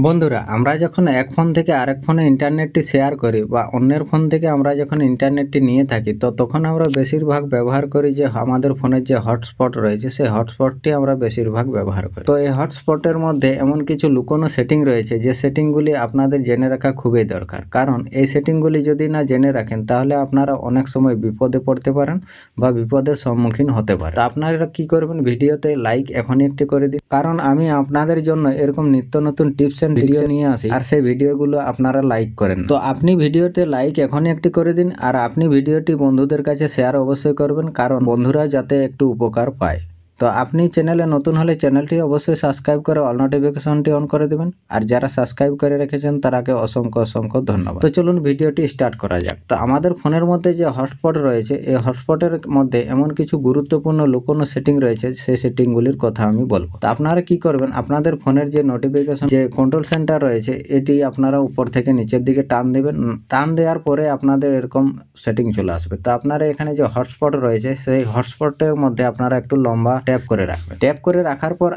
বন্ধুরা, আমরা যখন এক ফোন থেকে আরেক ফোনে ইন্টারনেটটি শেয়ার করি বা অন্যের ফোন থেকে আমরা যখন ইন্টারনেটটি নিয়ে থাকি, তো তখন আমরা বেশিরভাগ ব্যবহার করি যে আমাদের ফোনের যে হটস্পট রয়েছে সেই হটস্পটটি আমরা বেশিরভাগ ব্যবহার করি। তো এই হটস্পটের মধ্যে এমন কিছু লুকোনো সেটিং রয়েছে যে সেটিংগুলি আপনাদের জেনে রাখা খুবই দরকার। কারণ এই সেটিংগুলি যদি না জেনে রাখেন তাহলে আপনারা অনেক সময় বিপদে পড়তে পারেন বা বিপদের সম্মুখীন হতে পারেন। তো আপনারা কি করবেন, ভিডিওতে লাইক এখনই একটি করে দিন, কারণ আমি আপনাদের জন্য এরকম নিত্য নতুন টিপস ভিডিও নিয়ে আসি আর সেই ভিডিওগুলো আপনারা লাইক করেন। তো আপনি ভিডিওতে লাইক এখনই একটি করে দিন আর আপনি ভিডিওটি বন্ধুদের কাছে শেয়ার অবশ্যই করবেন, কারণ বন্ধুরা যাতে একটু উপকার পায়। তো আপনি চ্যানেলে নতুন হলে চ্যানেলটি অবশ্যই সাবস্ক্রাইব করে অল নোটিফিকেশনটি অন করে দেবেন, আর যারা সাবস্ক্রাইব করে রেখেছেন তারাকে অসংখ্য অসংখ্য ধন্যবাদ। তো চলুন ভিডিওটি স্টার্ট করা যাক। তো আমাদের ফোনের মধ্যে যে হটস্পট রয়েছে এই হটস্পটের মধ্যে এমন কিছু গুরুত্বপূর্ণ লুকোনো সেটিং রয়েছে, সেই সেটিংগুলির কথা আমি বলবো। তো আপনারা কি করবেন, আপনাদের ফোনের যে নোটিফিকেশন যে কন্ট্রোল সেন্টার রয়েছে এটি আপনারা উপর থেকে নিচের দিকে টান দেবেন। টান দেওয়ার পরে আপনাদের এরকম সেটিং চলে আসবে। তো আপনারা এখানে যে হটস্পট রয়েছে সেই হটস্পটের মধ্যে আপনারা একটু লম্বা ট্যাপ করে রাখবেন। ট্যাপ করে রাখার পর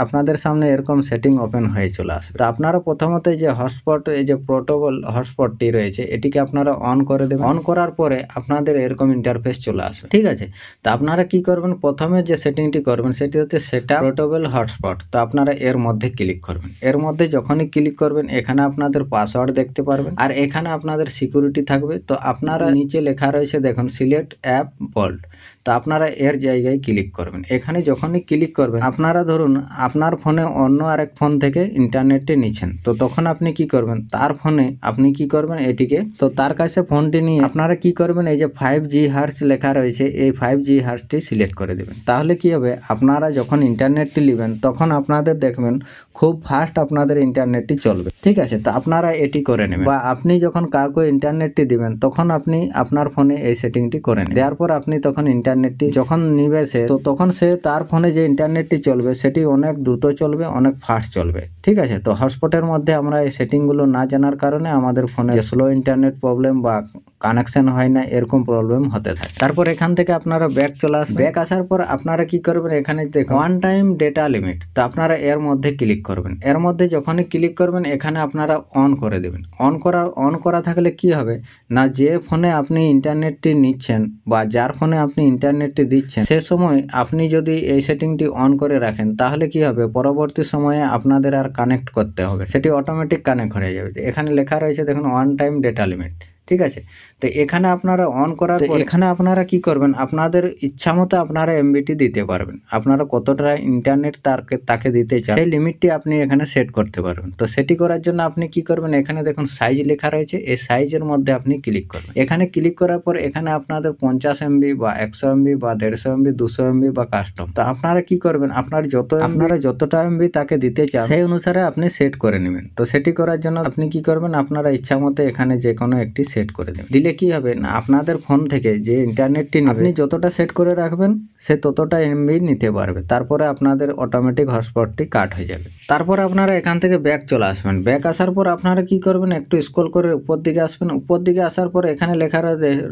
আপনাদের সামনে এরকম সেটিং ওপেন হয়ে চলে আসবে। তো আপনারা প্রথমত যে হটস্পট এই যে পোর্টেবল হটস্পটটি রয়েছে এটিকে আপনারা অন করে দেবেন। অন করার পরে আপনাদের এরকম ইন্টারফেস চলে আসবে, ঠিক আছে। তো আপনারা কি করবেন, প্রথমে যে সেটিংটি করবেন সেটি হচ্ছে সেটআপ পোর্টেবল হটস্পট। তো আপনারা এর মধ্যে ক্লিক করবেন। এর মধ্যে যখনই ক্লিক করবেন এখানে আপনাদের পাসওয়ার্ড দেখতে পারবেন আর এখানে আপনাদের সিকিউরিটি থাকবে। তো আপনারা নিচে লেখা রয়েছে দেখুন সিলেক্ট অ্যাপ বোল্ড। তো আপনারা এর জায়গায় ক্লিক করবেন। এখানে যখনই ক্লিক করবেন আপনারা ধরুন আপনার ফোনে অন্য আরেক ফোন থেকে ইন্টারনেটটি নিচ্ছেন, তো তখন আপনি কি করবেন, তার ফোনে আপনি কি করবেন এটিকে, তো তার কাছে ফোনটি নিয়ে আপনারা কি করবেন, এই যে 5G হার্টজ লেখা রয়েছে এই 5G হার্টজটি সিলেক্ট করে দেবেন। তাহলে কি হবে, আপনারা যখন ইন্টারনেটটি নেবেন তখন আপনাদের দেখবেন খুব ফাস্ট আপনাদের ইন্টারনেটটি চলবে, ঠিক আছে। তো আপনারা এটি করে নেবেন, বা আপনি যখন কাউকে ইন্টারনেটটি দিবেন তখন আপনি আপনার ফোনে এই সেটিংটি করে নেন। দেওয়ার পর আপনি তখন ইন্টারনেটটি যখন নিবে সে, তো তখন সে তার ফোনে যে ইন্টারনেটটি চলবে সেটি অনেক দ্রুত চলবে, অনেক ফাস্ট চলবে, ঠিক আছে। তো হটস্পটের মধ্যে আমরা এই সেটিংগুলো না জানার কারণে আমাদের ফোনে স্লো ইন্টারনেট প্রবলেম বা কানেকশন হয় না এরকম প্রবলেম হতে থাকে। তারপর এখান থেকে আপনারা ব্যাক চলে আসবেন। ব্যাক আসার পর আপনারা কি করবেন, এখানে দেখুন ওয়ান টাইম ডেটা লিমিট। তো আপনারা এর মধ্যে ক্লিক করবেন। এর মধ্যে যখনই ক্লিক করবেন এখানে আপনারা অন করে দেবেন। অন করা থাকলে কি হবে না, যে ফোনে আপনি ইন্টারনেটটি নিচ্ছেন বা যার ফোনে আপনি ইন্টারনেটটি দিচ্ছেন সে সময় আপনি যদি এই সেটিংটি অন করে রাখেন তাহলে কি হবে, পরবর্তী সময়ে আপনাদের আর কানেক্ট করতে হবে, সেটি অটোমেটিক কানেক্ট হয়ে যাবে। এখানে লেখা রয়েছে দেখুন ওয়ান টাইম ডেটা লিমিট, ঠিক আছে। তো এখানে আপনারা অন করার পর এখানে আপনারা কি করবেন, আপনাদের ইচ্ছা মতো আপনারা এমবিটি দিতে পারবেন। আপনারা কতটা ইন্টারনেট তাকে দিতে চান সেই লিমিটটি আপনি এখানে সেট করতে পারবেন। তো সেটি করার জন্য আপনি কি করবেন, এখানে দেখুন সাইজ লেখা রয়েছে, এই সাইজের মধ্যে আপনি ক্লিক করবেন। এখানে ক্লিক করার পর এখানে আপনাদের 50 MB বা 100 MB বা 150 MB 200 MB বা কাস্টম। তো আপনারা কি করবেন, আপনারা যতটা MB তাকে দিতে চান সেই অনুসারে আপনি সেট করে নেবেন। তো সেটি করার জন্য আপনি কি করবেন, আপনারা ইচ্ছা মতো এখানে যে কোনো একটি সেট করে দেবেন। দিলে কি হবে না, আপনাদের ফোন থেকে যে ইন্টারনেটটি আপনি যতটা সেট করে রাখবেন সে ততটা এমবি নিতে পারবে। তারপরে আপনাদের অটোমেটিক হটস্পটটি কাট হয়ে যাবে। তারপর আপনারা এখান থেকে ব্যাক চলে আসবেন। ব্যাক আসার পর আপনারা কি করবেন, একটু স্ক্রল করে উপর দিকে আসবেন। উপর দিকে আসার পর এখানে লেখা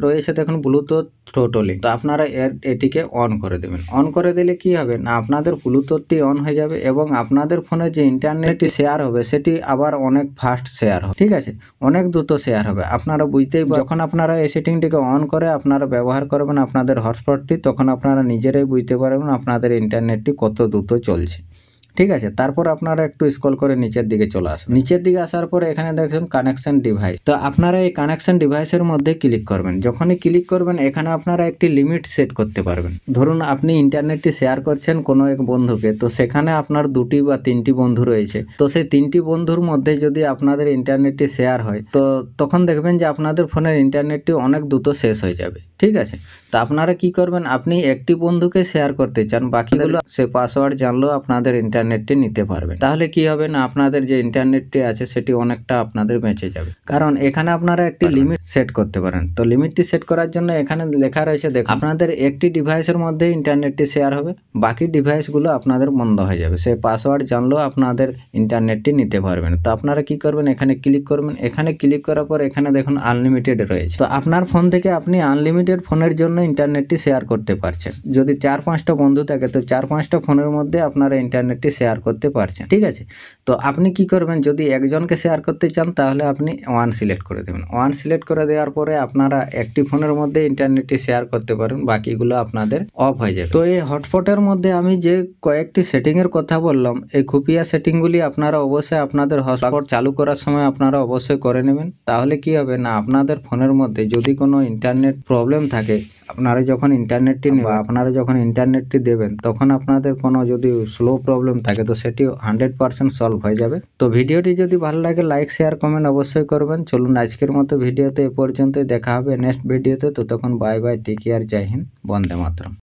রয়েছে দেখুন ব্লুটুথ থ্রোটলিং। তো আপনারা এটিকে অন করে দেবেন। অন করে দিলে কি হবে না, আপনাদের ব্লুটুথটি অন হয়ে যাবে এবং আপনাদের ফোনে যে ইন্টারনেটটি শেয়ার হবে সেটি আবার অনেক ফাস্ট শেয়ার হবে, ঠিক আছে, অনেক দ্রুত শেয়ার হবে। আপনারা বুঝতেই যখন আপনারা এই সেটিংটিকে অন করে আপনারা ব্যবহার করবেন আপনাদের হটস্পটটি, তখন আপনারা নিজেরাই বুঝতে পারবেন আপনাদের ইন্টারনেটটি কত দ্রুত চলছে, ঠিক আছে। তারপর আপনারা একটু স্ক্রল করে নিচের দিকে চলে আসবেন। নিচের দিকে আসার পরে এখানে দেখুন কানেকশন ডিভাইস। তো আপনারা এই কানেকশন ডিভাইসের মধ্যে ক্লিক করবেন। যখনই ক্লিক করবেন এখানে আপনারা একটি লিমিট সেট করতে পারবেন। ধরুন আপনি ইন্টারনেটটি শেয়ার করছেন কোনো এক বন্ধুকে, তো সেখানে আপনার 2টি বা 3টি বন্ধু রয়েছে। তো সেই 3টি বন্ধুর মধ্যে যদি আপনাদের ইন্টারনেটটি শেয়ার হয় তো তখন দেখবেন যে আপনাদের ফোনের ইন্টারনেটটি অনেক দ্রুত শেষ হয়ে যাবে, ঠিক আছে। তো আপনারা কি করবেন, আপনি একটি বন্ধুকে শেয়ার করতে চান, বাকিগুলো সে পাসওয়ার্ড জানলেও আপনাদের ইন্টারনেটটি নিতে পারবে। তাহলে কি হবে না, আপনাদের যে ইন্টারনেটটি আছে সেটি অনেকটা আপনাদের বেঁচে যাবে, কারণ এখানে আপনারা একটি লিমিট সেট করতে পারেন। তো লিমিটটি সেট করার জন্য এখানে লেখা রয়েছে দেখুন আপনাদের একটি ডিভাইসের মধ্যে ইন্টারনেটটি শেয়ার হবে, বাকি ডিভাইসগুলো আপনাদের বন্ধ হয়ে যাবে, সে পাসওয়ার্ড জানলেও আপনাদের ইন্টারনেটটি নিতে পারবেন। তো আপনারা কি করবেন, এখানে ক্লিক করবেন। এখানে ক্লিক করার পর এখানে দেখুন আনলিমিটেড রয়েছে। তো আপনার ফোন থেকে আপনি আনলিমিটেড ফোনের জন্য জন্য ইন্টারনেটটি শেয়ার করতে পারছেন। যদি 4-5টা বন্ধু থাকে তো 4-5টা ফোনের মধ্যে আপনারা ইন্টারনেটটি শেয়ার করতে পারছেন, ঠিক আছে। তো আপনি কি করবেন, যদি একজনকে শেয়ার করতে চান তাহলে আপনি 1 সিলেক্ট করে দেবেন। 1 সিলেক্ট করে দেওয়ার পরে আপনারা একটি ফোনের মধ্যে ইন্টারনেটটি শেয়ার করতে পারেন, বাকিগুলো আপনাদের অফ হয়ে যাবে। তো এই হটস্পটের মধ্যে আমি যে কয়েকটি সেটিংয়ের কথা বললাম, এই খুফিয়া সেটিংগুলি আপনারা অবশ্যই আপনাদের হটস্পট চালু করার সময় আপনারা অবশ্যই করে নেবেন। তাহলে কি হবে না, আপনাদের ফোনের মধ্যে যদি কোনো ইন্টারনেট প্রবলেম থাকে, আপনারা যখন ইন্টারনেটটি দেবেন তখন আপনাদের কোনো যদি স্লো প্রবলেম থাকে তো সেটি 100% সলভ হয়ে যাবে। তো ভিডিওটি যদি ভালো লাগে লাইক শেয়ার কমেন্ট অবশ্যই করবেন। চলুন আজকের মতো ভিডিওতে এ পর্যন্তই, দেখা হবে নেক্সট ভিডিওতে। তো তখন বাই বাই, টেক কেয়ার, জয় হিন্দ, বন্দে মাতরম।